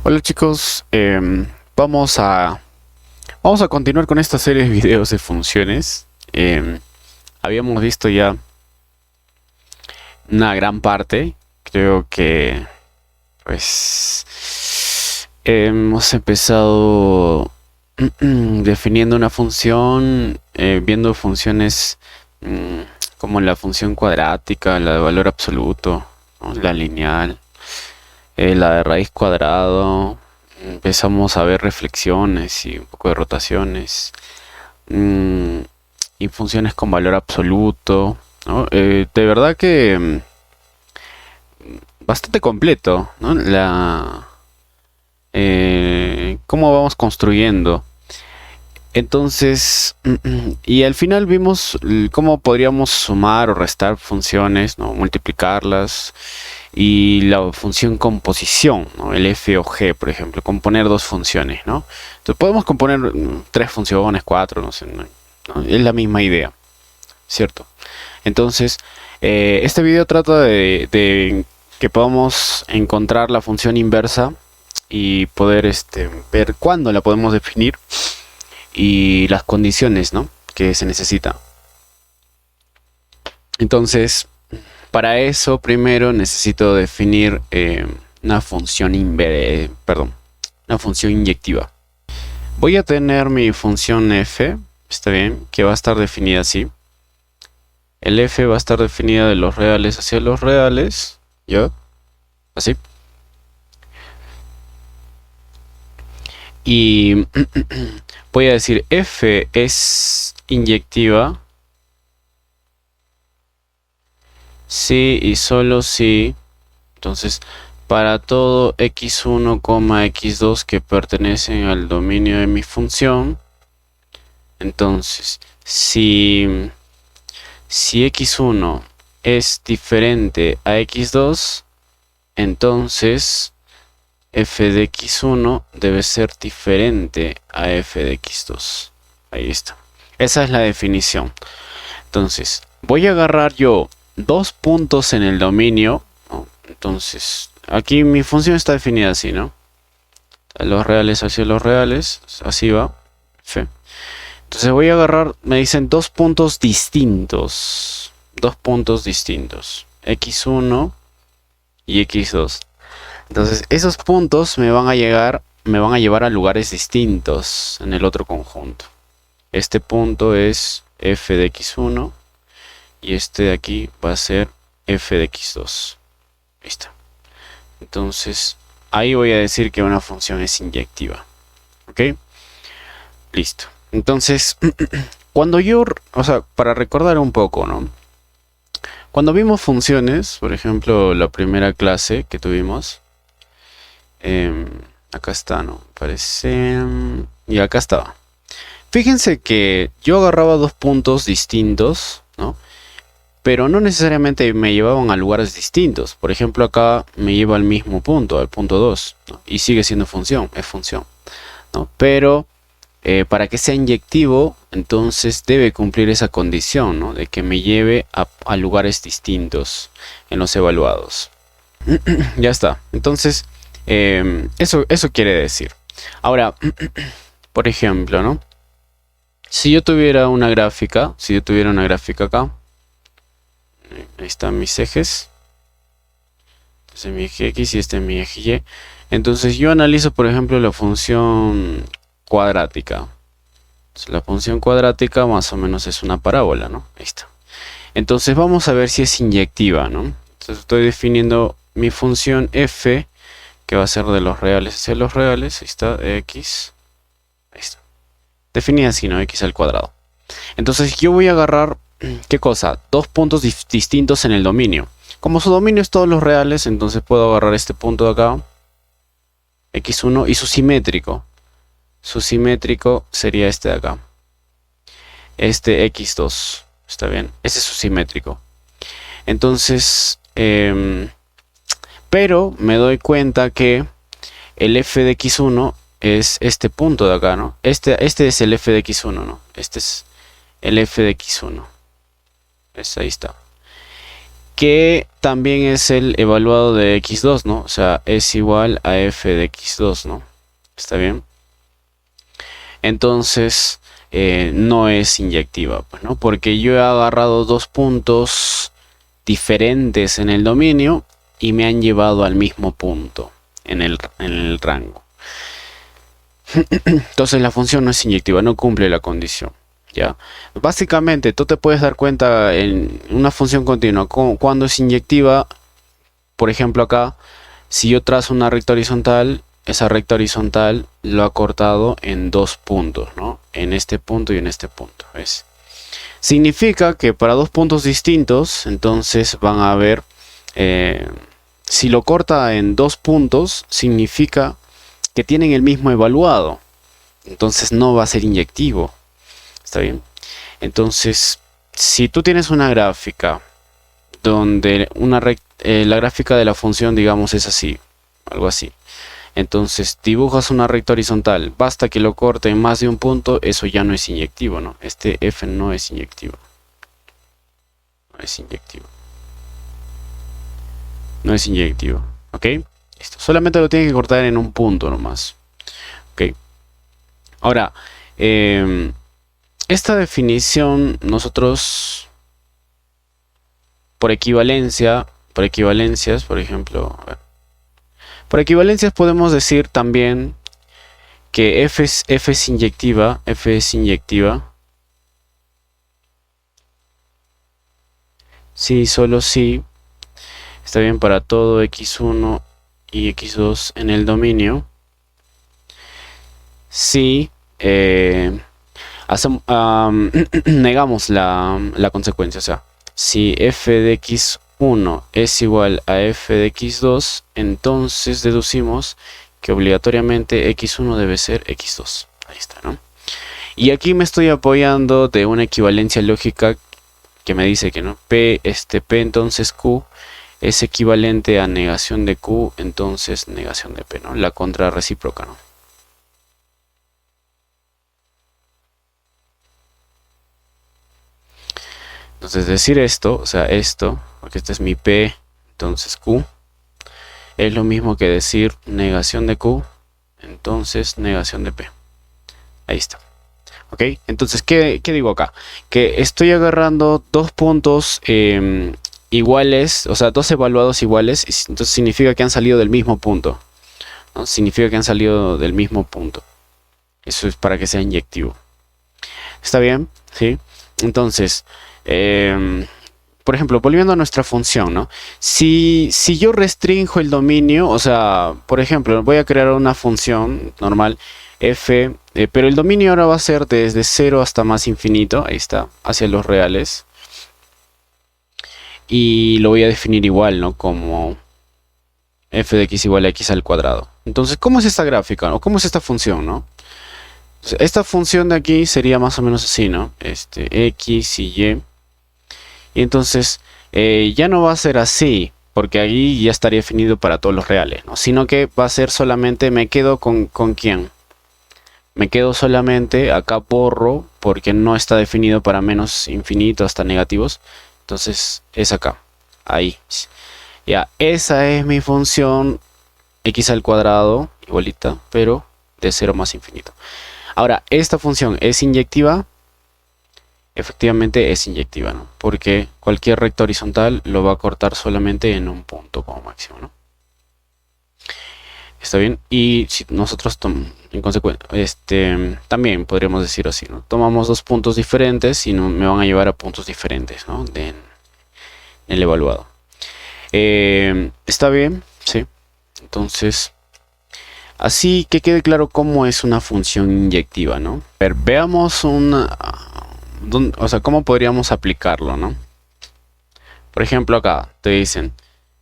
Hola chicos, vamos a continuar con esta serie de videos de funciones. Habíamos visto ya una gran parte, creo que pues hemos empezado definiendo una función, viendo funciones como la función cuadrática, la de valor absoluto, ¿no? La lineal, la de raíz cuadrado. Empezamos a ver reflexiones y un poco de rotaciones, mm, y funciones con valor absoluto, ¿no? De verdad que bastante completo, ¿no? Cómo vamos construyendo. Entonces, y al final vimos cómo podríamos sumar o restar funciones, ¿no? Multiplicarlas. Y la función composición, ¿no? El f o g, por ejemplo, componer dos funciones, ¿no? Entonces podemos componer tres funciones, cuatro, no sé, ¿no? Es la misma idea, ¿cierto? Entonces, este video trata de que podamos encontrar la función inversa y poder ver cuándo la podemos definir y las condiciones, ¿no? Que se necesita. Entonces, para eso primero necesito definir una función una función inyectiva. Voy a tener mi función f, está bien, que va a estar definida así. El f va a estar definida de los reales hacia los reales, ¿ya? Así. Y voy a decir f es inyectiva si y solo si, entonces, para todo x1, x2 que pertenecen al dominio de mi función, entonces, si x1 es diferente a x2, entonces f de x1 debe ser diferente a f de x2. Ahí está. Esa es la definición. Entonces, voy a agarrar yo dos puntos en el dominio, ¿no? Entonces, aquí mi función está definida así, ¿no? Los reales hacia los reales, así va. F. Entonces voy a agarrar, me dicen dos puntos distintos. Dos puntos distintos. X1 y X2. Entonces, esos puntos me van a llevar a lugares distintos en el otro conjunto. Este punto es f de x1 y este de aquí va a ser f de x2. Listo. Entonces, ahí voy a decir que una función es inyectiva. ¿Ok? Listo. Entonces, para recordar un poco, ¿no? Cuando vimos funciones, por ejemplo, la primera clase que tuvimos, acá está, ¿no? Parece... Y acá estaba. Fíjense que yo agarraba dos puntos distintos, ¿no? Pero no necesariamente me llevaban a lugares distintos. Por ejemplo, acá me lleva al mismo punto, al punto 2, ¿no? Y sigue siendo función, es función, ¿no? Pero para que sea inyectivo, entonces debe cumplir esa condición, ¿no? De que me lleve a lugares distintos en los evaluados. Ya está. Entonces, eso quiere decir. Ahora, por ejemplo, ¿no? Si yo tuviera una gráfica acá, ahí están mis ejes. Este es mi eje X y este es mi eje Y. Entonces yo analizo, por ejemplo, la función cuadrática. Entonces, la función cuadrática más o menos es una parábola, ¿no? Ahí está. Entonces vamos a ver si es inyectiva, ¿no? Entonces estoy definiendo mi función f, que va a ser de los reales hacia los reales. Ahí está, x. Ahí está. Definida así, ¿no? X al cuadrado. Entonces yo voy a agarrar, ¿qué cosa? Dos puntos distintos en el dominio. Como su dominio es todos los reales, entonces puedo agarrar este punto de acá, x1, y su simétrico. Su simétrico sería este de acá. Este x2. ¿Está bien? Ese es su simétrico. Entonces, pero me doy cuenta que el f de x1 es este punto de acá, ¿no? Este es el f de x1, ¿no? Este es el f de x1. Ahí está. que también es el evaluado de x2, ¿no? O sea, es igual a f de x2, ¿no? ¿Está bien? Entonces, no es inyectiva, pues, ¿no? Porque yo he agarrado dos puntos diferentes en el dominio y me han llevado al mismo punto en el rango. Entonces la función no es inyectiva, no cumple la condición. ¿Ya? Básicamente, tú te puedes dar cuenta en una función continua cuando es inyectiva. Por ejemplo, acá, si yo trazo una recta horizontal, esa recta horizontal lo ha cortado en dos puntos, ¿no? En este punto y en este punto, ¿ves? Significa que para dos puntos distintos, entonces van a haber, si lo corta en dos puntos, significa que tienen el mismo evaluado. Entonces no va a ser inyectivo. ¿Está bien? Entonces, si tú tienes una gráfica donde la gráfica de la función, digamos, es así, algo así. Entonces, dibujas una recta horizontal, basta que lo corte en más de un punto, eso ya no es inyectivo, ¿no? Este f no es inyectivo. No es inyectivo. No es inyectivo, ¿ok? Listo. Solamente lo tiene que cortar en un punto nomás. ¿Ok? Ahora, esta definición nosotros por equivalencias, por ejemplo, por equivalencias podemos decir también que f es inyectiva, si solo si está bien para todo x1 y x2 en el dominio, si negamos la consecuencia, o sea, si f de x1 es igual a f de x2, entonces deducimos que obligatoriamente x1 debe ser x2. Ahí está, ¿no? Y aquí me estoy apoyando de una equivalencia lógica que me dice que no, P entonces Q es equivalente a negación de Q, entonces negación de P, ¿no? La contrarrecíproca, ¿no? Entonces decir esto, o sea, esto, porque este es mi P, entonces Q, es lo mismo que decir negación de Q, entonces negación de P. Ahí está. ¿Ok? Entonces, ¿qué digo acá? Que estoy agarrando dos puntos iguales, o sea, dos evaluados iguales, entonces significa que han salido del mismo punto, ¿no? Significa que han salido del mismo punto. Eso es para que sea inyectivo. ¿Está bien? ¿Sí? Entonces, por ejemplo, volviendo a nuestra función, ¿no? Si yo restringo el dominio, o sea, por ejemplo, voy a crear una función normal f, pero el dominio ahora va a ser desde 0 hasta más infinito, ahí está, hacia los reales. Y lo voy a definir igual, ¿no? Como f de x igual a x al cuadrado. Entonces, ¿cómo es esta gráfica? ¿No? ¿Cómo es esta función, no? Esta función de aquí sería más o menos así, ¿no? X y y. Y entonces ya no va a ser así, porque ahí ya estaría definido para todos los reales, ¿no? Sino que va a ser solamente, me quedo con ¿quién? Me quedo solamente, acá borro, porque no está definido para menos infinito hasta negativos. Entonces es acá, ahí. Ya, esa es mi función x al cuadrado, igualita, pero de 0 más infinito. Ahora, ¿esta función es inyectiva? Efectivamente es inyectiva, ¿no? Porque cualquier recta horizontal lo va a cortar solamente en un punto como máximo, ¿no? ¿Está bien? Y si nosotros en consecuencia, también podríamos decir así, ¿no? Tomamos dos puntos diferentes y me van a llevar a puntos diferentes, ¿no? En el evaluado. ¿Está bien? Sí. Entonces, así que quede claro cómo es una función inyectiva, ¿no? Pero veamos o sea, cómo podríamos aplicarlo, ¿no? Por ejemplo, acá te dicen,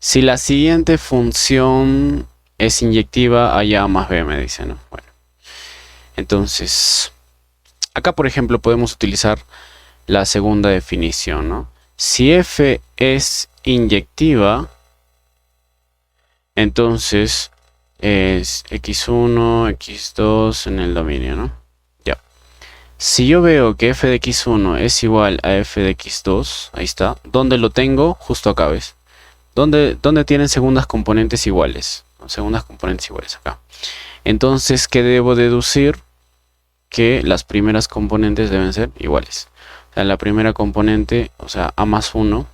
si la siguiente función es inyectiva, a más b, me dicen, ¿no? Bueno, entonces, acá por ejemplo podemos utilizar la segunda definición, ¿no? Si f es inyectiva, entonces es x1, x2 en el dominio, ¿no? Ya. Si yo veo que f de x1 es igual a f de x2, ahí está. ¿Dónde lo tengo? Justo acá, ¿ves? ¿Dónde tienen segundas componentes iguales? Segundas componentes iguales acá. Entonces, ¿qué debo deducir? Que las primeras componentes deben ser iguales. O sea, la primera componente, o sea, a más 1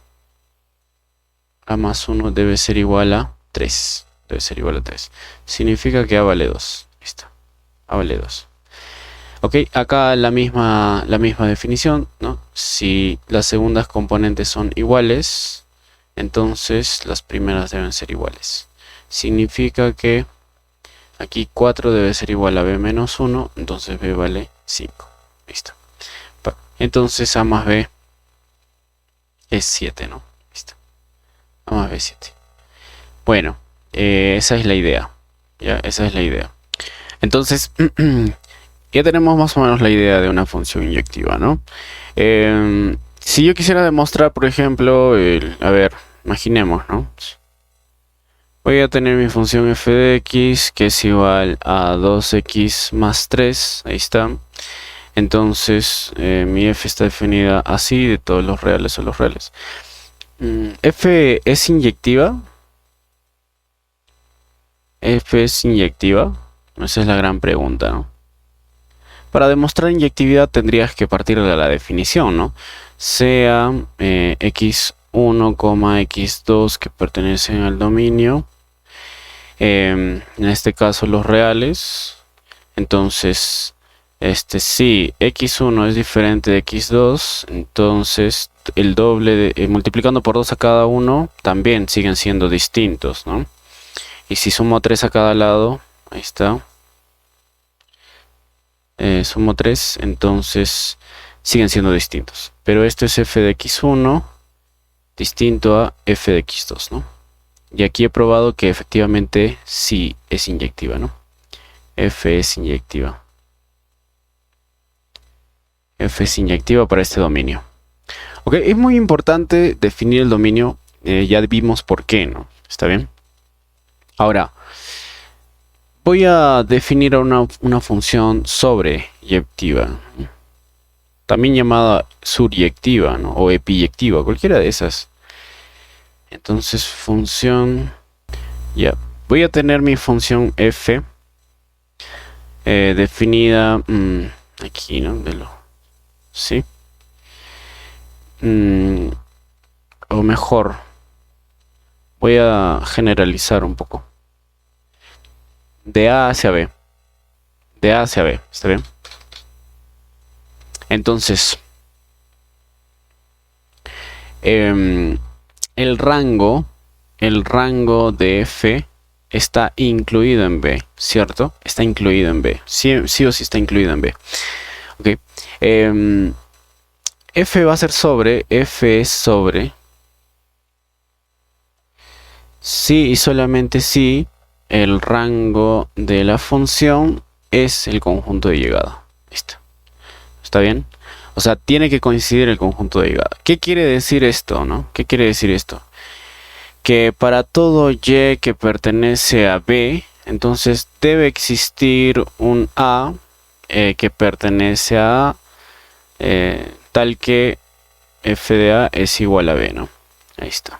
debe ser igual a 3. Debe ser igual a 3. Significa que a vale 2. Ahí está. A vale 2. Ok, acá la misma definición, ¿no? Si las segundas componentes son iguales, entonces las primeras deben ser iguales. Significa que aquí 4 debe ser igual a b menos 1, entonces b vale 5. Listo. Entonces a más b es 7, ¿no? Listo. A más b 7. Bueno, esa es la idea. Ya, esa es la idea. Entonces, ya tenemos más o menos la idea de una función inyectiva, ¿no? Si yo quisiera demostrar, por ejemplo, a ver, imaginemos, ¿no? Voy a tener mi función f de x, que es igual a 2x más 3, ahí está. Entonces, mi f está definida así, de todos los reales o los reales. ¿F es inyectiva? ¿F es inyectiva? Esa es la gran pregunta, ¿no? Para demostrar inyectividad tendrías que partir de la definición, ¿no? Sea x1, x2 que pertenecen al dominio, en este caso los reales. Entonces, si x1 es diferente de x2, entonces el doble multiplicando por 2 a cada uno también siguen siendo distintos, ¿no? Y si sumo 3 a cada lado, ahí está, sumo 3, entonces siguen siendo distintos. Pero esto es f de x1 distinto a f de x2, ¿no? Y aquí he probado que efectivamente sí es inyectiva, ¿no? F es inyectiva. F es inyectiva para este dominio. Ok, es muy importante definir el dominio. Ya vimos por qué, ¿no? ¿Está bien? Ahora, voy a definir una función sobreyectiva, también llamada suryectiva, ¿no? O epiyectiva, cualquiera de esas. Entonces, función, ya, voy a tener mi función f definida aquí, ¿no? ¿Sí? O mejor, voy a generalizar un poco. De A hacia B. De A hacia B, ¿está bien? Entonces, el rango de F está incluido en B, ¿cierto? Está incluido en B. Sí o sí está incluido en B. Ok. F va a ser sobre, F es sobre. Si y solamente si el rango de la función es el conjunto de llegada. Listo. ¿Está bien? O sea, tiene que coincidir el conjunto de llegada. ¿Qué quiere decir esto, no? ¿Qué quiere decir esto? Que para todo y que pertenece a B, entonces debe existir un A que pertenece a tal que f de A es igual a B, ¿no? Ahí está.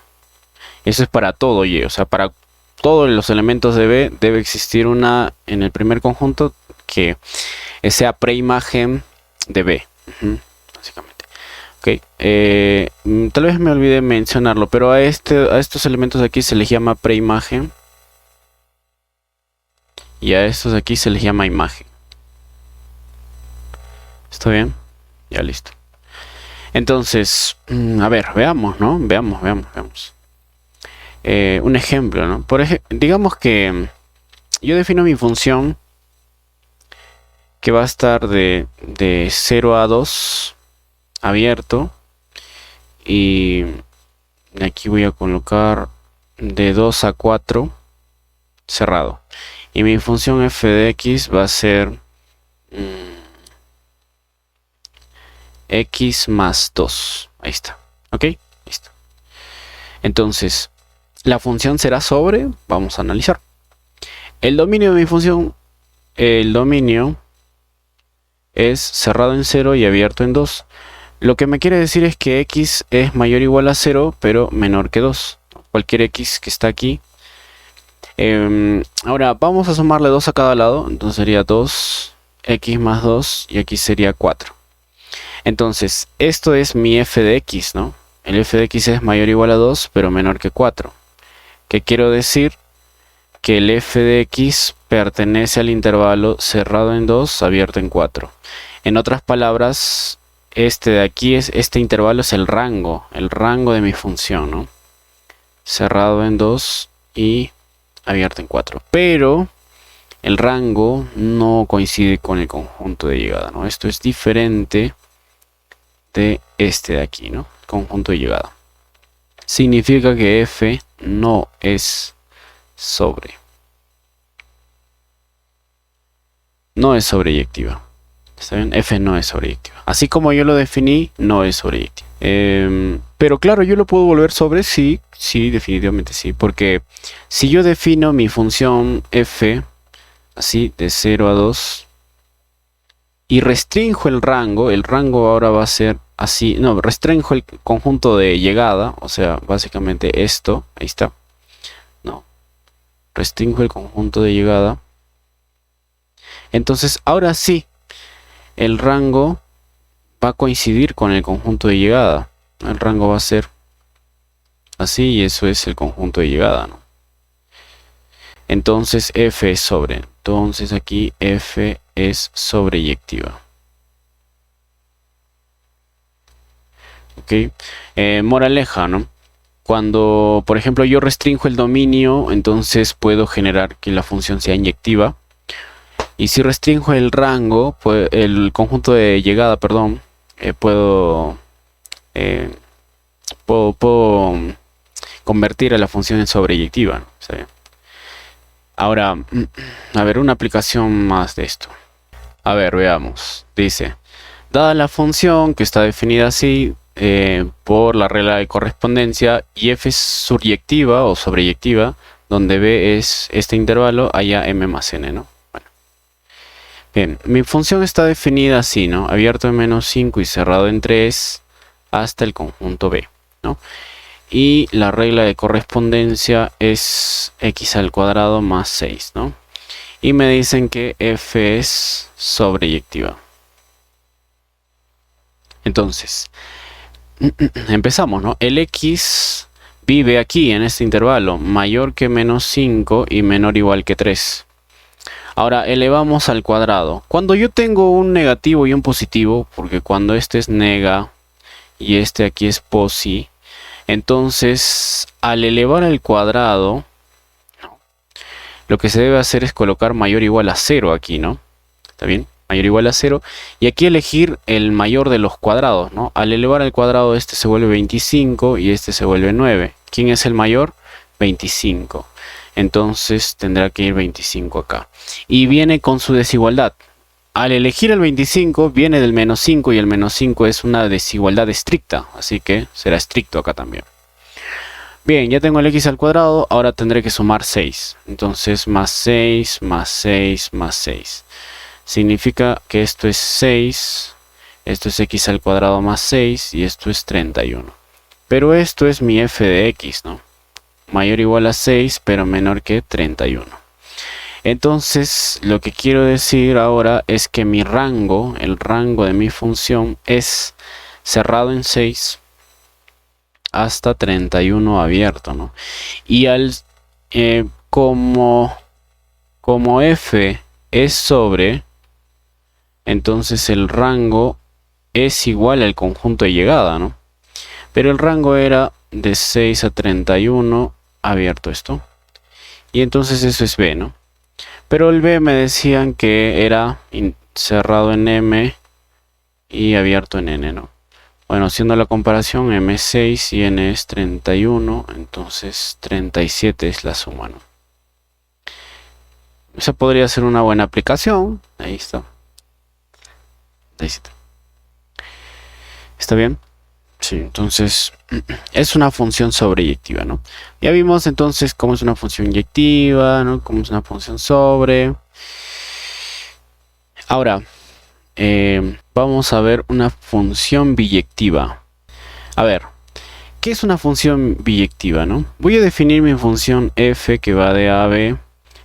Eso es para todo y, o sea, para todos los elementos de B debe existir una en el primer conjunto que sea preimagen de B, básicamente. Ok, tal vez me olvidé mencionarlo, pero a estos elementos de aquí se les llama preimagen y a estos de aquí se les llama imagen. ¿Está bien? Ya listo. Entonces, a ver, veamos, ¿no? Veamos. Un ejemplo, ¿no? Digamos que yo defino mi función que va a estar de 0 a 2 abierto y aquí voy a colocar de 2 a 4 cerrado. Y mi función f de x va a ser x más 2. Ahí está. ¿Ok? Listo. Entonces, la función será sobre, vamos a analizar. El dominio de mi función, el dominio es cerrado en 0 y abierto en 2. Lo que me quiere decir es que x es mayor o igual a 0, pero menor que 2. Cualquier x que está aquí. Ahora vamos a sumarle 2 a cada lado. Entonces sería 2x más 2 y aquí sería 4. Entonces esto es mi f de x, ¿no? El f de x es mayor o igual a 2, pero menor que 4. ¿Qué quiero decir? Que el f de x pertenece al intervalo cerrado en 2, abierto en 4. En otras palabras, este de aquí este intervalo es el rango de mi función, ¿no? Cerrado en 2 y abierto en 4. Pero el rango no coincide con el conjunto de llegada, ¿no? Esto es diferente de este de aquí, ¿no? Conjunto de llegada. Significa que f no es sobreyectiva. ¿Está bien? F no es sobreyectiva. Así como yo lo definí, no es sobreyectiva. Pero claro, yo lo puedo volver sobre, sí, definitivamente sí. Porque si yo defino mi función f, así, de 0 a 2, y restringo el rango ahora va a ser así. No, restringo el conjunto de llegada, o sea, básicamente esto, ahí está. No, restringo el conjunto de llegada. Entonces, ahora sí, el rango va a coincidir con el conjunto de llegada. El rango va a ser así y eso es el conjunto de llegada, ¿no? Entonces f es sobre. Entonces aquí f es sobreyectiva. ¿Ok? Moraleja, ¿no? Cuando, por ejemplo, yo restringo el dominio, entonces puedo generar que la función sea inyectiva. Y si restringo el rango, pues el conjunto de llegada, perdón, puedo convertir a la función en sobreyectiva, ¿no? ¿Sí? Ahora, a ver, una aplicación más de esto. A ver, veamos. Dice, dada la función que está definida así por la regla de correspondencia y f es suryectiva o sobreyectiva, donde b es este intervalo, haya m más n, ¿no? Bueno. Bien, mi función está definida así, ¿no? Abierto en menos 5 y cerrado en 3 hasta el conjunto b, ¿no? Y la regla de correspondencia es x al cuadrado más 6, ¿no? Y me dicen que f es sobreyectiva. Entonces, empezamos, ¿no? El x vive aquí en este intervalo, mayor que menos 5 y menor o igual que 3. Ahora elevamos al cuadrado. Cuando yo tengo un negativo y un positivo, porque cuando este es nega y este aquí es posi, entonces al elevar al cuadrado, lo que se debe hacer es colocar mayor o igual a 0 aquí, ¿no? ¿Está bien? Mayor o igual a 0. Y aquí elegir el mayor de los cuadrados, ¿no? Al elevar al cuadrado este se vuelve 25 y este se vuelve 9. ¿Quién es el mayor? 25. Entonces tendrá que ir 25 acá. Y viene con su desigualdad. Al elegir el 25 viene del menos 5 y el menos 5 es una desigualdad estricta. Así que será estricto acá también. Bien, ya tengo el x al cuadrado, ahora tendré que sumar 6. Entonces más 6, más 6, más 6. Significa que esto es 6, esto es x al cuadrado más 6 y esto es 31. Pero esto es mi f de x, ¿no? Mayor o igual a 6, pero menor que 31. Entonces, lo que quiero decir ahora es que mi rango, el rango de mi función es cerrado en 6 hasta 31 abierto, ¿no? Y como f es sobre, entonces el rango es igual al conjunto de llegada, ¿no? Pero el rango era de 6 a 31 abierto esto. Y entonces eso es b, ¿no? Pero el b me decían que era cerrado en m y abierto en n, ¿no? Bueno, haciendo la comparación, m es 6 y n es 31, entonces 37 es la suma, ¿no? Esa podría ser una buena aplicación. Ahí está. Ahí está. ¿Está bien? Sí, entonces es una función sobreyectiva, ¿no? Ya vimos entonces cómo es una función inyectiva, ¿no? Cómo es una función sobre. Ahora, vamos a ver una función biyectiva. A ver, ¿qué es una función biyectiva, no? Voy a definir mi función f que va de a a b.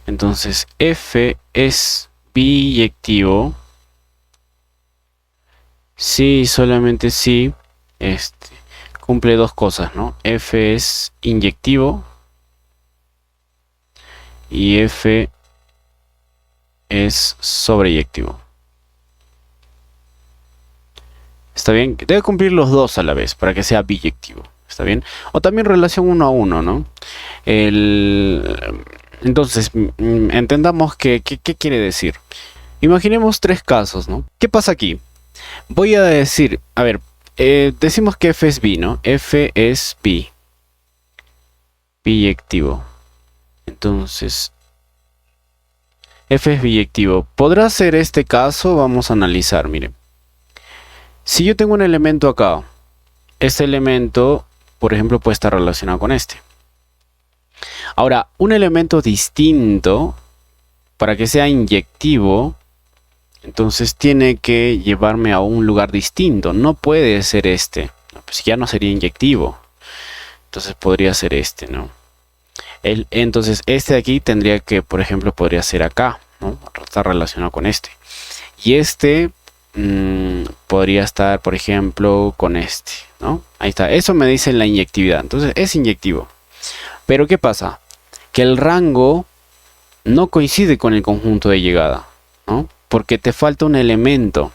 Entonces, f es biyectivo si, solamente si, cumple dos cosas, ¿no? F es inyectivo y f es sobreyectivo. ¿Está bien? Debe cumplir los dos a la vez para que sea biyectivo. ¿Está bien? O también relación 1 a 1, ¿no? Entonces, entendamos qué quiere decir. Imaginemos tres casos, ¿no? ¿Qué pasa aquí? Voy a decir, a ver, decimos que f es bi, ¿no? F es bi. Biyectivo. Entonces, f es biyectivo. ¿Podrá ser este caso? Vamos a analizar, miren. Si yo tengo un elemento acá, este elemento, por ejemplo, puede estar relacionado con este. Ahora, un elemento distinto, para que sea inyectivo, entonces tiene que llevarme a un lugar distinto. No puede ser este. Pues ya no sería inyectivo. Entonces podría ser este, ¿no? Entonces este de aquí tendría que, por ejemplo, podría ser acá, ¿no? Está relacionado con este. Y este podría estar, por ejemplo, con este, ¿no? Ahí está. Eso me dice la inyectividad. Entonces es inyectivo. Pero ¿qué pasa? Que el rango no coincide con el conjunto de llegada, ¿no? Porque te falta un elemento.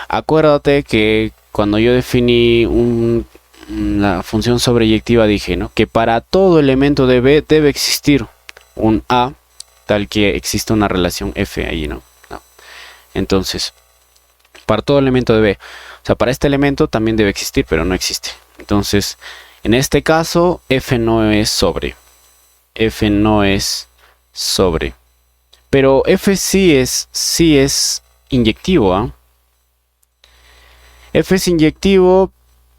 Acuérdate que cuando yo definí la función sobreyectiva dije, ¿no? Que para todo elemento de B debe existir un A, tal que exista una relación F ahí, ¿no? Entonces, para todo elemento de B, o sea, para este elemento también debe existir, pero no existe. Entonces, en este caso, F no es sobre. F no es sobre. Pero F sí es inyectivo, ¿ah? F es inyectivo,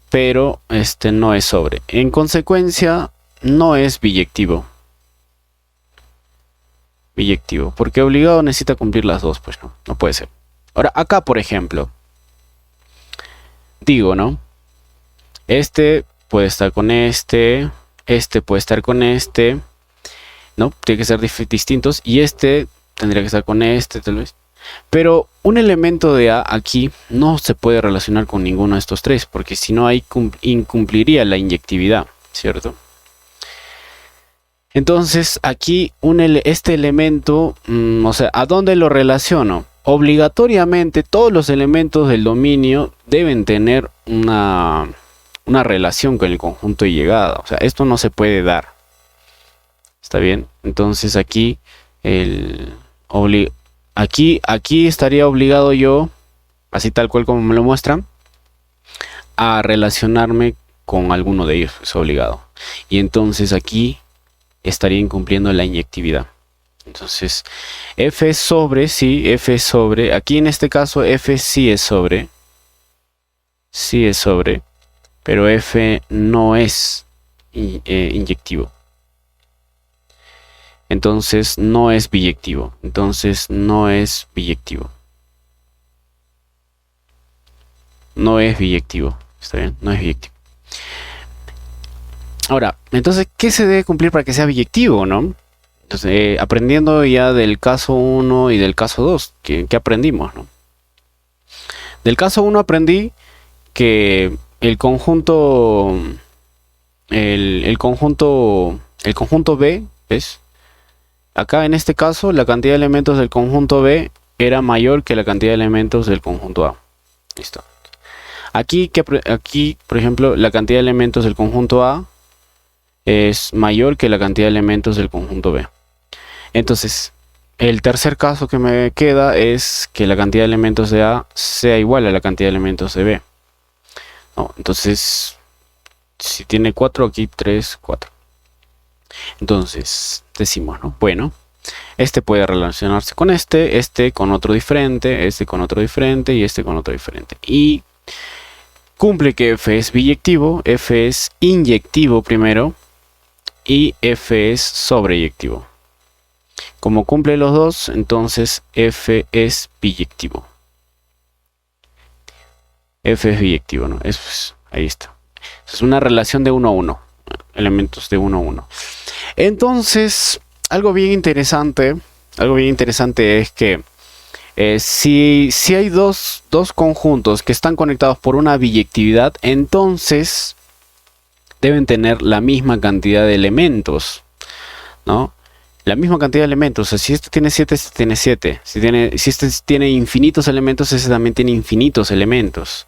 pero no es sobre. En consecuencia, no es biyectivo. Biyectivo, porque obligado necesita cumplir las dos, pues no puede ser. Ahora, acá, por ejemplo, digo, ¿no? Este puede estar con este puede estar con este, ¿no? Tiene que ser distintos, y este tendría que estar con este, tal vez. Pero un elemento de A aquí no se puede relacionar con ninguno de estos tres, porque si no ahí incumpliría la inyectividad, ¿cierto? Entonces aquí este elemento, o sea, ¿a dónde lo relaciono? Obligatoriamente todos los elementos del dominio deben tener una relación con el conjunto de llegada. O sea, esto no se puede dar. ¿Está bien? Entonces aquí aquí estaría obligado yo, así tal cual como me lo muestran, a relacionarme con alguno de ellos. Es obligado. Y entonces aquí estaría incumpliendo la inyectividad. Entonces, F es sobre, sí, F es sobre. Aquí en este caso, F sí es sobre. Sí es sobre. Pero F no es inyectivo. Entonces, no es biyectivo. Entonces, no es biyectivo. No es biyectivo. ¿Está bien? No es biyectivo. Ahora, entonces, ¿qué se debe cumplir para que sea biyectivo, no? Entonces, aprendiendo ya del caso 1 y del caso 2, ¿qué aprendimos, no? Del caso 1 aprendí que el conjunto B, ¿ves? Acá en este caso la cantidad de elementos del conjunto B era mayor que la cantidad de elementos del conjunto A. Listo. Aquí, por ejemplo, la cantidad de elementos del conjunto A es mayor que la cantidad de elementos del conjunto B. Entonces, el tercer caso que me queda es que la cantidad de elementos de A sea igual a la cantidad de elementos de B. ¿No? Entonces, si tiene 4, aquí 3, 4. Entonces, decimos, ¿no? Bueno, este puede relacionarse con este con otro diferente, este con otro diferente y este con otro diferente. Y cumple que F es biyectivo, F es inyectivo primero y F es sobreyectivo. Como cumple los dos, entonces F es biyectivo. f es biyectivo, ¿no? Ahí está. Es una relación de 1 a 1. Elementos de 1 a 1. Entonces, algo bien interesante es que si hay dos conjuntos que están conectados por una biyectividad, entonces deben tener la misma cantidad de elementos, ¿no? La misma cantidad de elementos. O sea, si este tiene 7, este tiene 7. Si este tiene infinitos elementos, este también tiene infinitos elementos.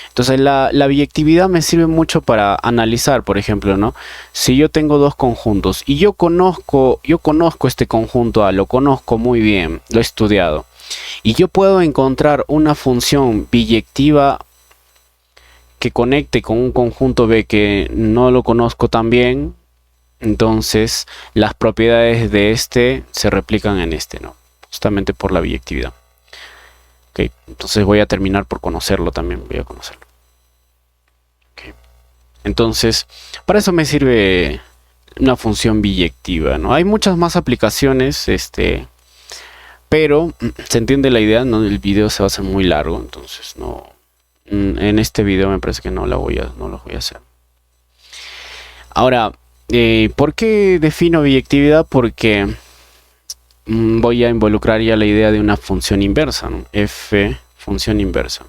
Entonces la biyectividad me sirve mucho para analizar, por ejemplo, ¿no? Si yo tengo dos conjuntos y yo conozco este conjunto A, lo conozco muy bien, lo he estudiado, y yo puedo encontrar una función biyectiva que conecte con un conjunto B que no lo conozco tan bien, entonces las propiedades de este se replican en este, ¿no? Justamente por la biyectividad. Okay, entonces voy a terminar por conocerlo también, voy a conocerlo. Okay. Entonces, para eso me sirve una función biyectiva, ¿no? Hay muchas más aplicaciones, pero se entiende la idea, ¿no? El video se va a hacer muy largo, entonces no. En este video me parece que no lo voy a hacer. Ahora, ¿por qué defino biyectividad? Porque voy a involucrar ya la idea de una función inversa, ¿no? F, función inversa.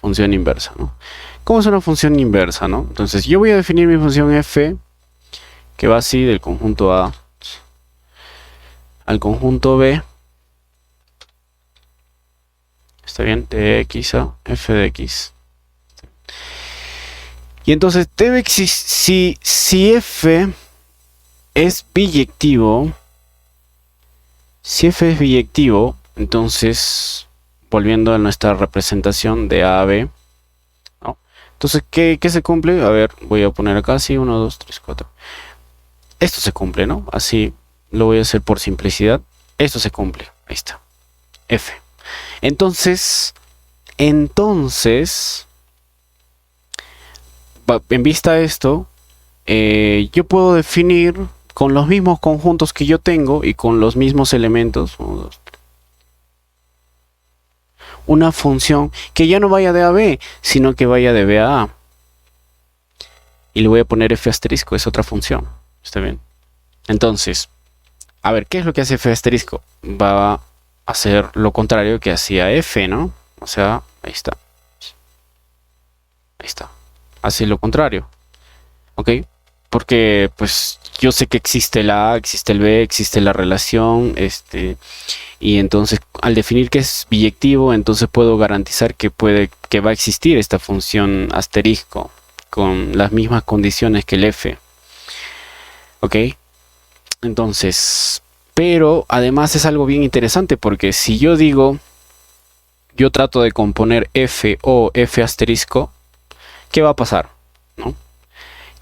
Función inversa, ¿no? ¿Cómo es una función inversa, no? Entonces, yo voy a definir mi función f, que va así del conjunto A al conjunto B. ¿Está bien? De x a f de x. Y entonces debe existir, si f es biyectivo, entonces, volviendo a nuestra representación de A a B, ¿no? Entonces, ¿qué se cumple? A ver, voy a poner acá así, 1, 2, 3, 4. Esto se cumple, ¿no? Así lo voy a hacer por simplicidad. Esto se cumple. Ahí está. F. Entonces, en vista de esto, yo puedo definir con los mismos conjuntos que yo tengo y con los mismos elementos, 1, 2, 3, una función que ya no vaya de A a B, sino que vaya de B a A. Y le voy a poner f asterisco, es otra función. ¿Está bien? Entonces, a ver, ¿qué es lo que hace f asterisco? Va a hacer lo contrario que hacía f, ¿no? O sea, ahí está. Ahí está. Hace lo contrario. ¿Ok? Porque, pues, yo sé que existe la A, existe el B, existe la relación, y entonces, al definir que es biyectivo, entonces puedo garantizar que va a existir esta función asterisco con las mismas condiciones que el f. ¿Ok? Entonces, pero además es algo bien interesante porque si yo digo, yo trato de componer f o f asterisco, ¿qué va a pasar? ¿No?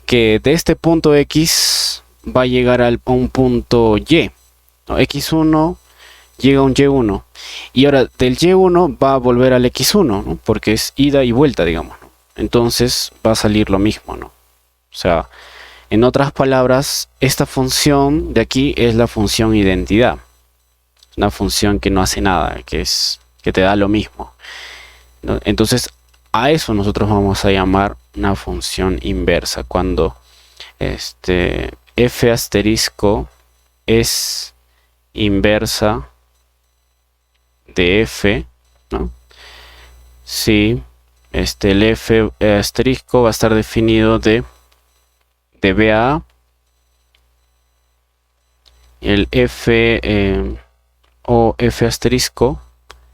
Que de este punto x va a llegar a un punto y, ¿no? X1 llega a un y1 y ahora del y1 va a volver al x1, ¿no? Porque es ida y vuelta, digamos, ¿no? Entonces va a salir lo mismo, ¿no? O sea, en otras palabras, esta función de aquí es la función identidad. Una función que no hace nada, que te da lo mismo, ¿no? Entonces, a eso nosotros vamos a llamar una función inversa. Cuando f asterisco es inversa de f, ¿no? Si el f asterisco va a estar definido de B a A, el f o f asterisco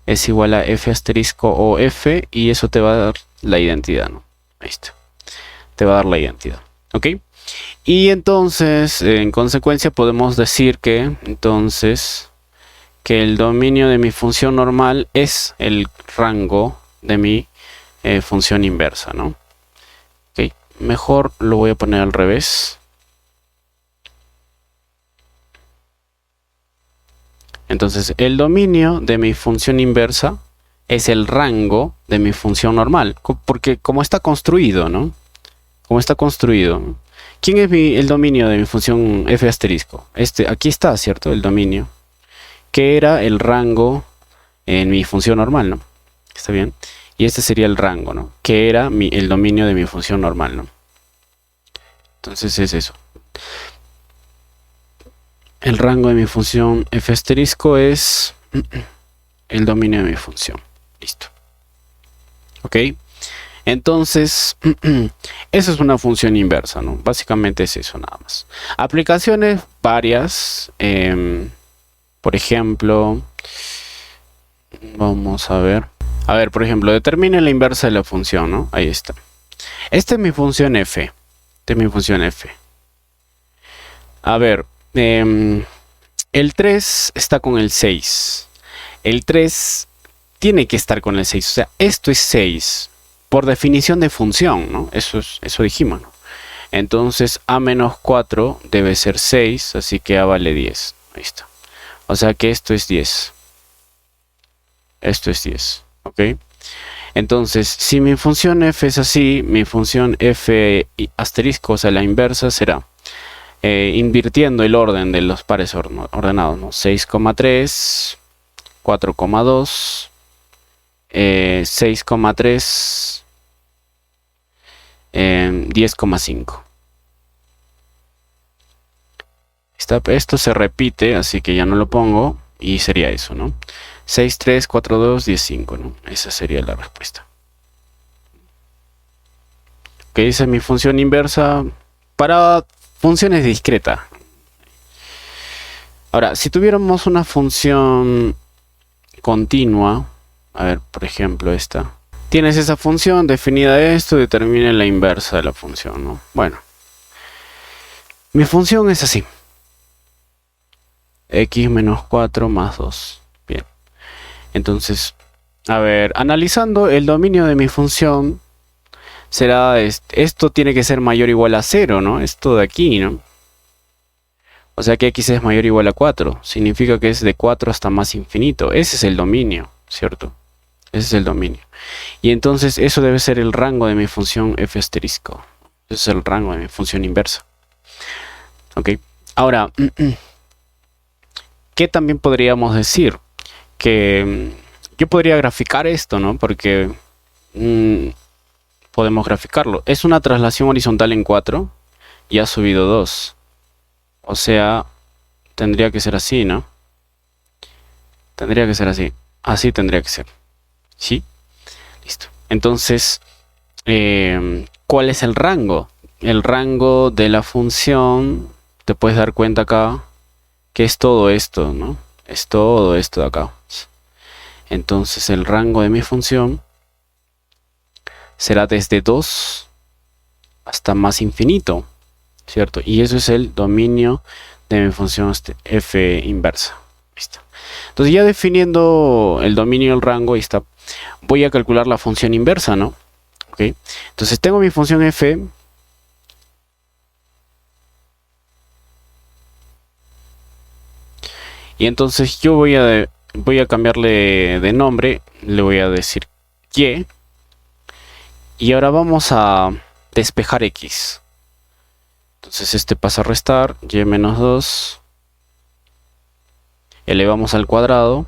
es igual a f asterisco o f, y eso te va a dar la identidad, ¿no? Ahí está. Te va a dar la identidad. ¿Ok? Y entonces, en consecuencia, podemos decir que el dominio de mi función normal es el rango de mi función inversa, ¿no? Ok, mejor lo voy a poner al revés. Entonces, el dominio de mi función inversa es el rango de mi función normal, porque como está construido, ¿no? Como está construido, ¿no? ¿Quién es el dominio de mi función f asterisco? Aquí está, ¿cierto? El dominio, que era el rango en mi función normal, ¿no? ¿Está bien? Y este sería el rango, ¿no? Que era el dominio de mi función normal, ¿no? Entonces es eso. El rango de mi función f asterisco es el dominio de mi función. Listo. ¿Ok? Entonces, eso es una función inversa, ¿no? Básicamente es eso nada más. Aplicaciones varias. Por ejemplo, vamos a ver. A ver, por ejemplo, determine la inversa de la función, ¿no? Ahí está. Esta es mi función f. Esta es mi función f. A ver, el 3 está con el 6. El 3 tiene que estar con el 6. O sea, esto es 6. Por definición de función, ¿no? Eso dijimos, ¿no? Entonces a menos 4 debe ser 6, así que a vale 10. Ahí está. O sea que esto es 10. Esto es 10, ¿ok? Entonces, si mi función f es así, mi función f asterisco, o sea, la inversa será invirtiendo el orden de los pares ordenados, ¿no? 6,3, 4,2, 6,3, 10,5. Esto se repite, así que ya no lo pongo y sería eso, ¿no? 6, 3, 4, 2, 10, 5, ¿no? Esa sería la respuesta. Ok, esa es mi función inversa para funciones discretas. Ahora, si tuviéramos una función continua, a ver, por ejemplo esta. Tienes esa función, definida esto, determina la inversa de la función, ¿no? Bueno, mi función es así. X menos 4 más 2. Bien. Entonces, a ver, analizando el dominio de mi función, será esto tiene que ser mayor o igual a 0, ¿no? Esto de aquí, ¿no? O sea que x es mayor o igual a 4. Significa que es de 4 hasta más infinito. Ese es el dominio, ¿cierto? Ese es el dominio. Y entonces eso debe ser el rango de mi función f asterisco. Ese es el rango de mi función inversa. ¿Ok? Ahora, ¿qué también podríamos decir? Que yo podría graficar esto, ¿no? Porque podemos graficarlo. Es una traslación horizontal en 4 y ha subido 2. O sea, tendría que ser así, ¿no? Tendría que ser así. Así tendría que ser. ¿Sí? Listo. Entonces, ¿cuál es el rango? El rango de la función, te puedes dar cuenta acá, que es todo esto, ¿no? Es todo esto de acá. Entonces, el rango de mi función será desde 2 hasta más infinito, ¿cierto? Y eso es el dominio de mi función f inversa. Listo. Entonces, ya definiendo el dominio y el rango, ahí está. Voy a calcular la función inversa, ¿no? ¿Ok? Entonces tengo mi función f. Y entonces yo voy a cambiarle de nombre. Le voy a decir y. Y ahora vamos a despejar x. Entonces este pasa a restar. Y menos 2. Elevamos al cuadrado.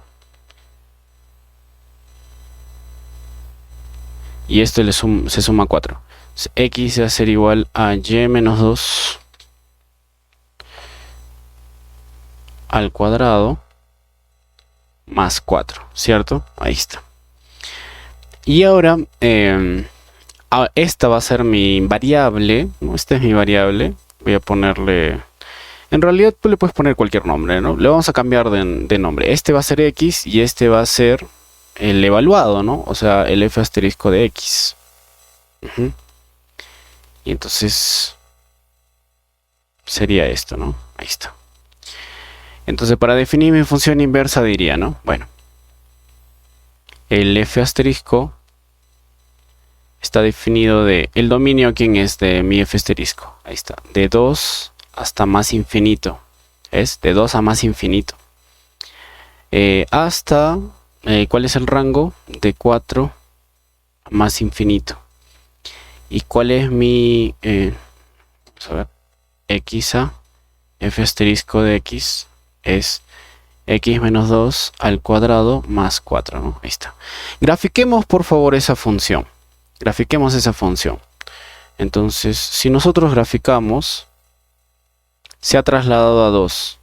Y esto se suma 4. Entonces, x va a ser igual a y menos 2 al cuadrado más 4, ¿cierto? Ahí está. Y ahora, esta va a ser mi variable, ¿no? Esta es mi variable. Voy a ponerle... En realidad tú le puedes poner cualquier nombre, ¿no? Le vamos a cambiar de nombre. Este va a ser x y este va a ser el evaluado, ¿no? O sea, el f asterisco de x. Y entonces sería esto, ¿no? Ahí está. Entonces para definir mi función inversa diría, ¿no? Bueno, el f asterisco está definido de... El dominio, ¿quién es de mi f asterisco? Ahí está. De 2 hasta más infinito. Es de 2 a más infinito. Hasta... ¿cuál es el rango? De 4 a más infinito. ¿Y cuál es mi... vamos a ver. X a f asterisco de x es x menos 2 al cuadrado más 4, ¿no? Ahí está. Grafiquemos, por favor, esa función. Grafiquemos esa función. Entonces, si nosotros graficamos, se ha trasladado a 2.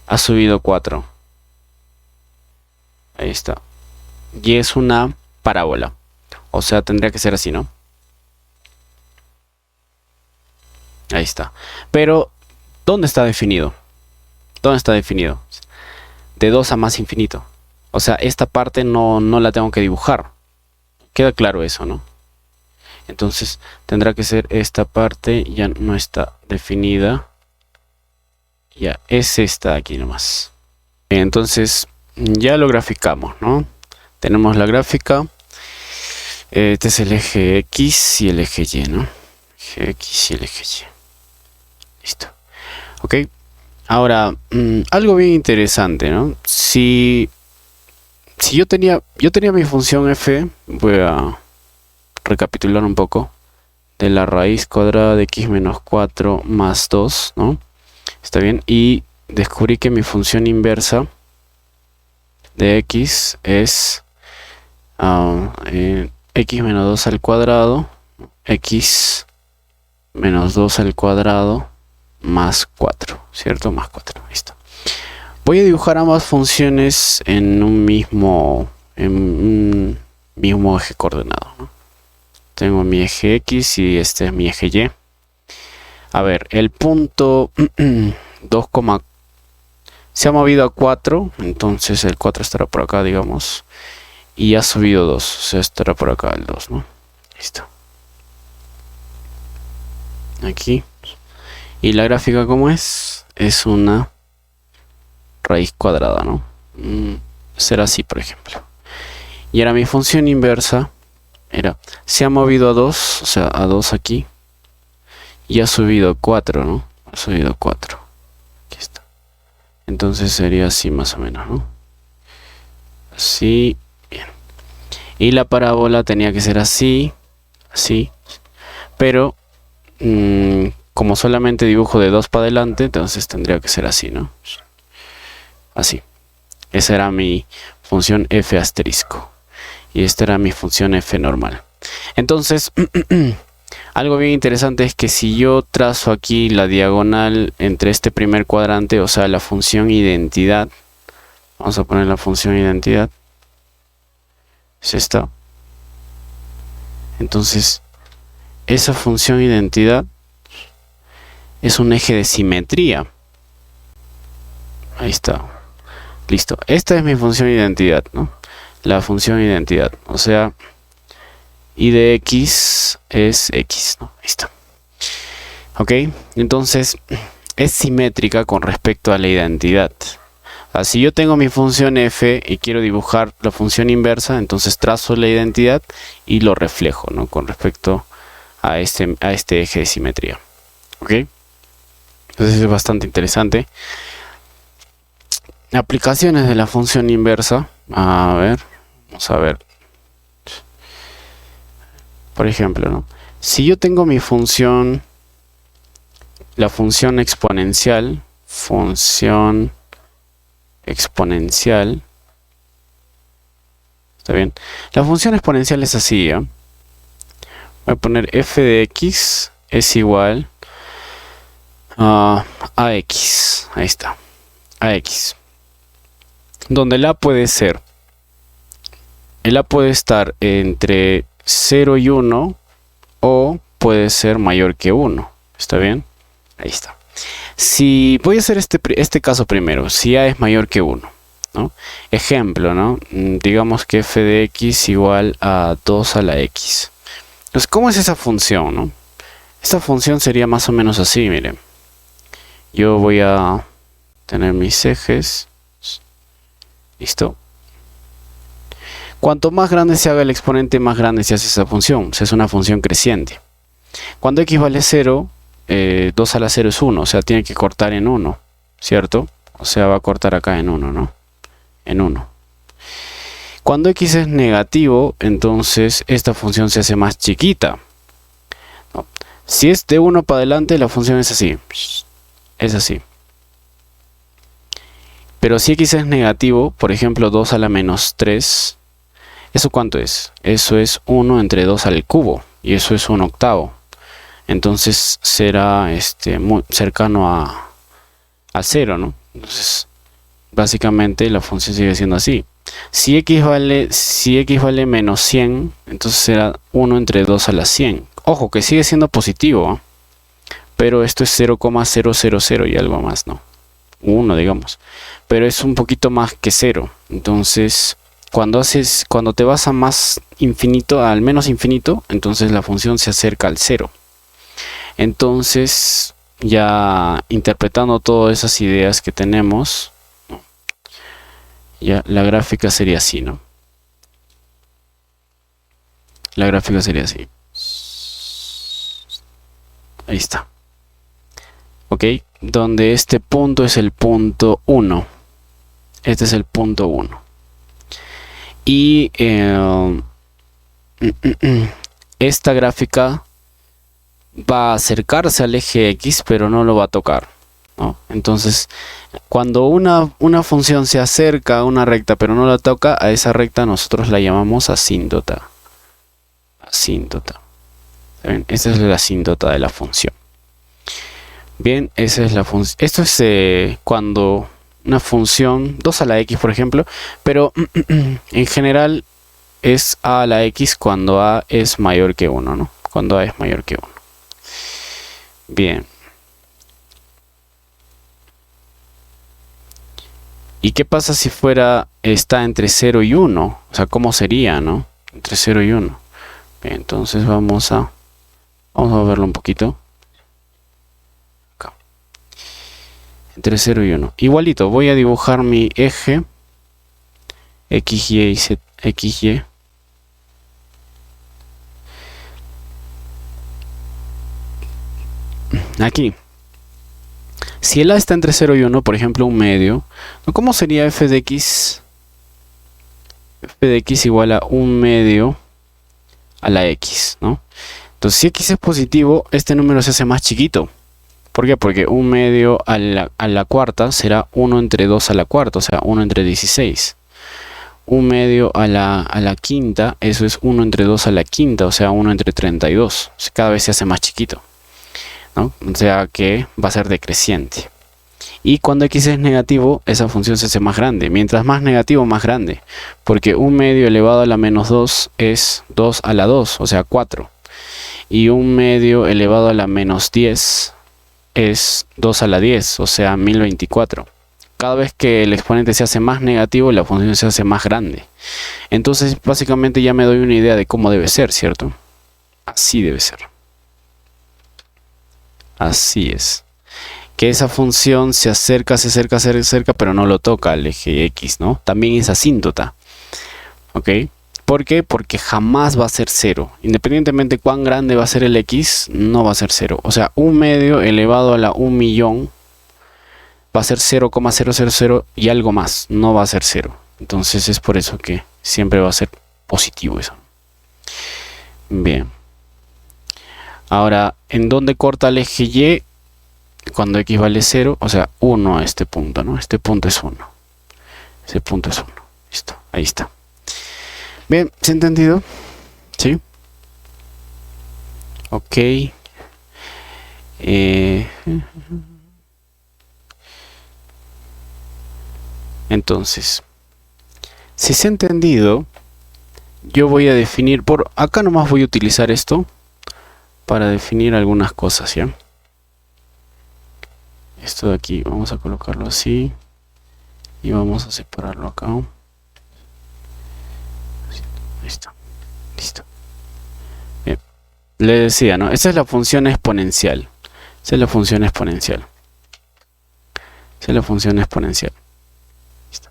Ha subido 4. Ahí está. Y es una parábola. O sea, tendría que ser así, ¿no? Ahí está. Pero, ¿dónde está definido? ¿Dónde está definido? De 2 a más infinito. O sea, esta parte no la tengo que dibujar. Queda claro eso, ¿no? Entonces, tendrá que ser esta parte. Ya no está definida. Ya, es esta de aquí nomás. Entonces, ya lo graficamos, ¿no? Tenemos la gráfica. Este es el eje X y el eje Y, ¿no? Eje X y el eje Y. Listo. Ok. Ahora, algo bien interesante, ¿no? Si yo tenía mi función f, voy a recapitular un poco, de la raíz cuadrada de x menos 4 más 2, ¿no? Está bien. Y descubrí que mi función inversa de x es x menos 2 al cuadrado, x menos 2 al cuadrado más 4, ¿cierto? Más 4, listo. Voy a dibujar ambas funciones en un mismo eje coordenado, ¿no? Tengo mi eje X y este es mi eje Y. A ver, el punto 2, se ha movido a 4, entonces el 4 estará por acá, digamos. Y ha subido 2, o sea, estará por acá el 2, ¿no? Listo. Aquí. Y la gráfica, ¿cómo es? Es una raíz cuadrada, ¿no? Será así, por ejemplo. Y ahora mi función inversa era, se ha movido a 2, o sea, a 2 aquí. Y ha subido 4, ¿no? Ha subido 4. Aquí está. Entonces sería así más o menos, ¿no? Así, bien. Y la parábola tenía que ser así, así. Pero, como solamente dibujo de 2 para adelante, entonces tendría que ser así, ¿no? Así. Esa era mi función f asterisco. Y esta era mi función f normal. Entonces, algo bien interesante es que si yo trazo aquí la diagonal entre este primer cuadrante, o sea, la función identidad. Vamos a poner la función identidad. Es esta. Entonces, esa función identidad es un eje de simetría. Ahí está. Listo. Esta es mi función identidad, ¿no? La función identidad. O sea, y de x es x, ¿no? Ahí está. Ok. Entonces, es simétrica con respecto a la identidad. Si yo tengo mi función f y quiero dibujar la función inversa, entonces trazo la identidad y lo reflejo, ¿no? Con respecto a este eje de simetría. ¿Ok? Entonces es bastante interesante. Aplicaciones de la función inversa. A ver, vamos a ver. Por ejemplo, ¿no? Si yo tengo mi función, la función exponencial, ¿está bien? La función exponencial es así, ¿eh? Voy a poner f de x es igual a x. Ahí está. A x. Donde el a puede ser. El a puede estar entre 0 y 1 o puede ser mayor que 1. ¿Está bien? Ahí está. Si voy a hacer este caso primero, si a es mayor que 1, ¿no? Ejemplo, ¿no? Digamos que f de x igual a 2 a la x. Entonces, ¿cómo es esa función, no? Esta función sería más o menos así, miren. Yo voy a tener mis ejes. ¿Listo? Cuanto más grande se haga el exponente, más grande se hace esa función. O sea, es una función creciente. Cuando x vale 0, 2 a la 0 es 1. O sea, tiene que cortar en 1, ¿cierto? O sea, va a cortar acá en 1, ¿no? En 1. Cuando x es negativo, entonces esta función se hace más chiquita, ¿no? Si es de 1 para adelante, la función es así. Es así. Pero si x es negativo, por ejemplo 2 a la menos 3, ¿eso cuánto es? Eso es 1 entre 2 al cubo, y eso es 1/8. Entonces será muy cercano a 0, ¿no? Entonces, básicamente la función sigue siendo así. Si x vale menos 100, entonces será 1 entre 2 a la 100. Ojo, que sigue siendo positivo, ¿eh? Pero esto es 0,000 y algo más, ¿no? 1, digamos. Pero es un poquito más que 0. Entonces, cuando te vas a más infinito, al menos infinito, entonces la función se acerca al 0. Entonces, ya interpretando todas esas ideas que tenemos, ¿no? Ya la gráfica sería así, ¿no? La gráfica sería así. Ahí está. Ok, donde este punto es el punto 1. Este es el punto 1. Y esta gráfica va a acercarse al eje X, pero no lo va a tocar, ¿no? Entonces, cuando una función se acerca a una recta, pero no la toca, a esa recta nosotros la llamamos asíntota. Asíntota. ¿Saben? Esa es la asíntota de la función. Bien, esa es la función. Esto es cuando una función 2 a la x, por ejemplo, pero en general es a a la x cuando a es mayor que 1, ¿no? Cuando a es mayor que 1. Bien. ¿Y qué pasa si está entre 0 y 1? O sea, ¿cómo sería, no? Entre 0 y 1. Bien, entonces vamos a verlo un poquito. Acá. Entre 0 y 1. Igualito, voy a dibujar mi eje X, Y y Z, X, Y. Aquí. Si el A está entre 0 y 1, por ejemplo, un medio, ¿cómo sería f de x? F de x igual a un medio a la x, ¿no? Entonces, si x es positivo, este número se hace más chiquito. ¿Por qué? Porque un medio a la cuarta será 1 entre 2 a la cuarta, o sea, 1 entre 16. Un medio a la quinta, eso es 1 entre 2 a la quinta, o sea, 1 entre 32. O sea, cada vez se hace más chiquito, ¿no? O sea que va a ser decreciente. Y cuando x es negativo, esa función se hace más grande. Mientras más negativo, más grande. Porque un medio elevado a la menos 2 es 2 a la 2, o sea 4. Y un medio elevado a la menos 10 es 2 a la 10, o sea 1024. Cada vez que el exponente se hace más negativo, la función se hace más grande. Entonces, básicamente ya me doy una idea de cómo debe ser, ¿cierto? Así debe ser. Así es. Que esa función se acerca, pero no lo toca al eje X, ¿no? También es asíntota. ¿Ok? ¿Por qué? Porque jamás va a ser 0. Independientemente cuán grande va a ser el X, no va a ser 0. O sea, un medio elevado a la 1.000.000 va a ser 0,000 y algo más. No va a ser 0. Entonces es por eso que siempre va a ser positivo eso. Bien. Ahora, ¿en dónde corta el eje Y? Cuando x vale 0, o sea, 1 a este punto, ¿no? Este punto es 1. Ese punto es 1. Listo, ahí está. Bien, ¿se ha entendido? ¿Sí? Ok. Entonces, si se ha entendido, yo voy a definir, por acá nomás voy a utilizar esto para definir algunas cosas, ¿ya? Esto de aquí, vamos a colocarlo así y vamos a separarlo acá. Ahí está, listo. Bien, le decía, ¿no? Esta es la función exponencial. Esa es la función exponencial. Esa es la función exponencial. Listo.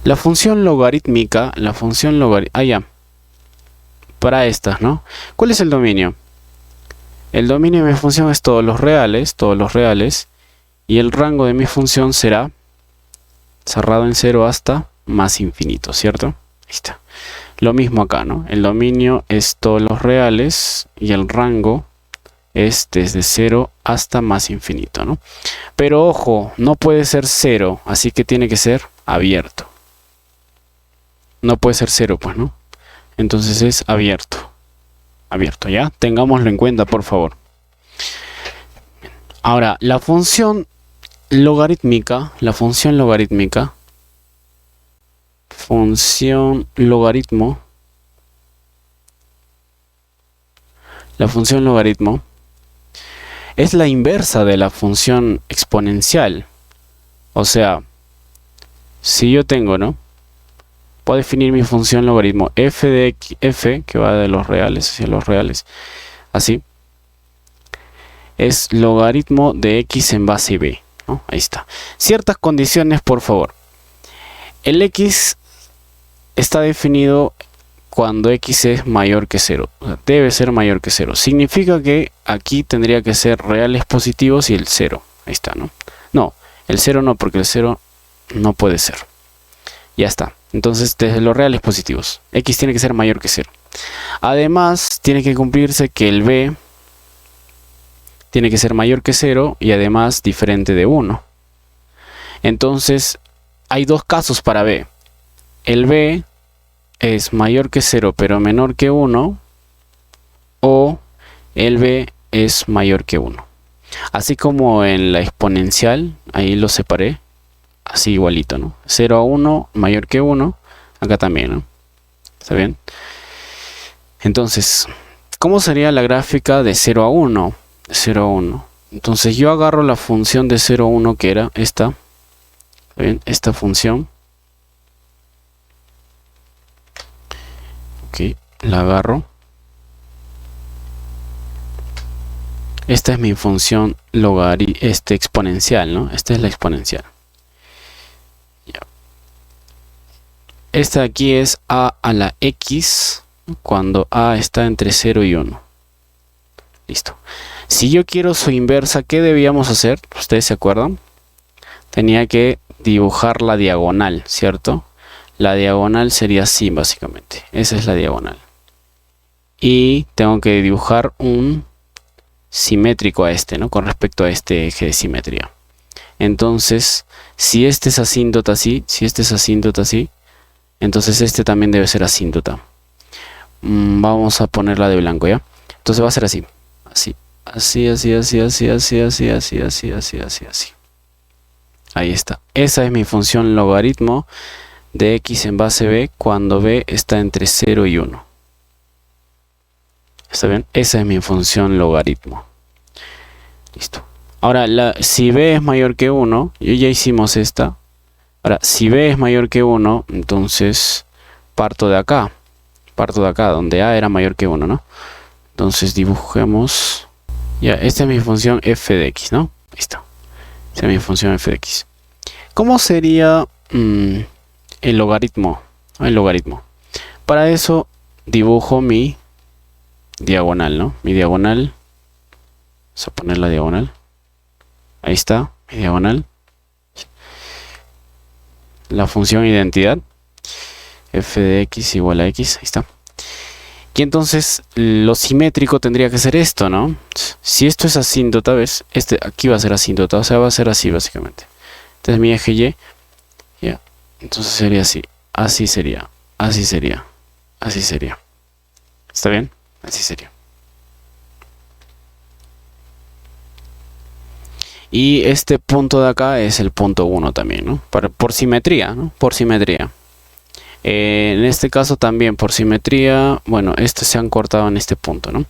La función logarítmica, ya. Para estas, ¿no? ¿Cuál es el dominio? El dominio de mi función es todos los reales, y el rango de mi función será cerrado en 0 hasta más infinito, ¿cierto? Ahí está. Lo mismo acá, ¿no? El dominio es todos los reales y el rango es desde 0 hasta más infinito, ¿no? Pero ojo, no puede ser 0, así que tiene que ser abierto. No puede ser 0, pues, ¿no? Entonces es abierto. Abierto, ¿ya? Tengámoslo en cuenta, por favor. Ahora, la función logarítmica, función logaritmo es la inversa de la función exponencial. O sea, si yo tengo, ¿no? Puedo definir mi función logaritmo f de x, f, que va de los reales hacia los reales, así, es logaritmo de x en base b, ¿no? Ahí está. Ciertas condiciones, por favor. El x está definido cuando x es mayor que 0. O sea, debe ser mayor que 0. Significa que aquí tendría que ser reales positivos y el 0. Ahí está, ¿no? No, el 0 no, porque el 0 no puede ser. Ya está. Entonces, desde los reales positivos, x tiene que ser mayor que 0. Además, tiene que cumplirse que el b tiene que ser mayor que 0 y además diferente de 1. Entonces, hay dos casos para b. El b es mayor que 0 pero menor que 1, o el b es mayor que 1. Así como en la exponencial, ahí lo separé, así igualito, ¿no? 0 a 1 mayor que 1, acá también, ¿no? ¿Está bien? Entonces, ¿cómo sería la gráfica de 0 a 1? De 0 a 1. Entonces yo agarro la función de 0 a 1, que era esta, ¿está bien? Esta función. Ok, la agarro. Esta es mi función exponencial, ¿no? Esta es la exponencial. Ya. Esta de aquí es a la x cuando a está entre 0 y 1. Listo. Si yo quiero su inversa, ¿qué debíamos hacer? ¿Ustedes se acuerdan? Tenía que dibujar la diagonal, ¿cierto? La diagonal sería así, básicamente. Esa es la diagonal. Y tengo que dibujar un simétrico a este, ¿no? Con respecto a este eje de simetría. Entonces, si este es asíntota así, entonces este también debe ser asíntota. Vamos a ponerla de blanco, ¿ya? Entonces va a ser así. Así. Ahí está. Esa es mi función logaritmo de x en base b cuando b está entre 0 y 1. ¿Está bien? Esa es mi función logaritmo. Listo. Ahora, si b es mayor que 1, ya hicimos esta. Ahora, si b es mayor que 1, entonces parto de acá, donde a era mayor que 1, ¿no? Entonces dibujemos. Ya, esta es mi función f de x, ¿no? Ahí está. Esta es mi función f de x. ¿Cómo sería el logaritmo? Para eso dibujo mi diagonal, ¿no? Mi diagonal. Vamos a poner la diagonal. Ahí está, mi diagonal. La función identidad. F de x igual a x. Ahí está. Y entonces lo simétrico tendría que ser esto, ¿no? Si esto es asíntota, ¿ves? Aquí va a ser asíntota, o sea, va a ser así básicamente. Este es mi eje y. Ya. Entonces sería así. Así sería. ¿Está bien? Así sería. Y este punto de acá es el punto 1 también, ¿no? Por simetría, ¿no? Por simetría. En este caso también por simetría, bueno, estos se han cortado en este punto, ¿no?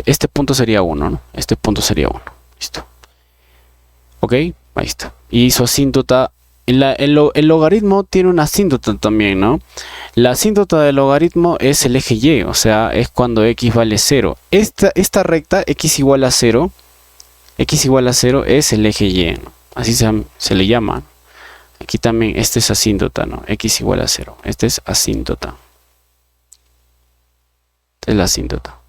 Este punto sería 1, ¿no? Este punto sería 1. Listo. Ok, ahí está. Y su asíntota, el logaritmo tiene una asíntota también, ¿no? La asíntota del logaritmo es el eje y, o sea, es cuando x vale 0. Esta recta, x igual a 0, es el eje y, ¿no? Así se le llama. Aquí también, este es asíntota, ¿no? X igual a 0. Este es asíntota. Esta es la asíntota.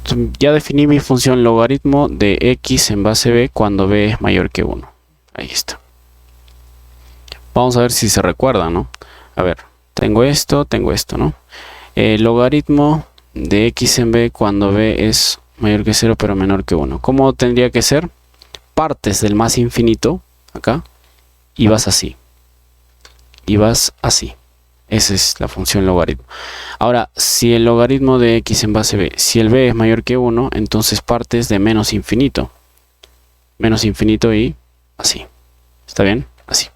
Entonces, ya definí mi función logaritmo de x en base b cuando b es mayor que 1. Ahí está. Vamos a ver si se recuerda, ¿no? A ver, Tengo esto, ¿no? El logaritmo de x en b cuando b es mayor que 0 pero menor que 1. ¿Cómo tendría que ser? Partes del más infinito, acá, y vas así. Y vas así. Esa es la función logaritmo. Ahora, si el logaritmo de x en base b, si el b es mayor que 1, entonces partes de menos infinito. Menos infinito y así. ¿Está bien? Así.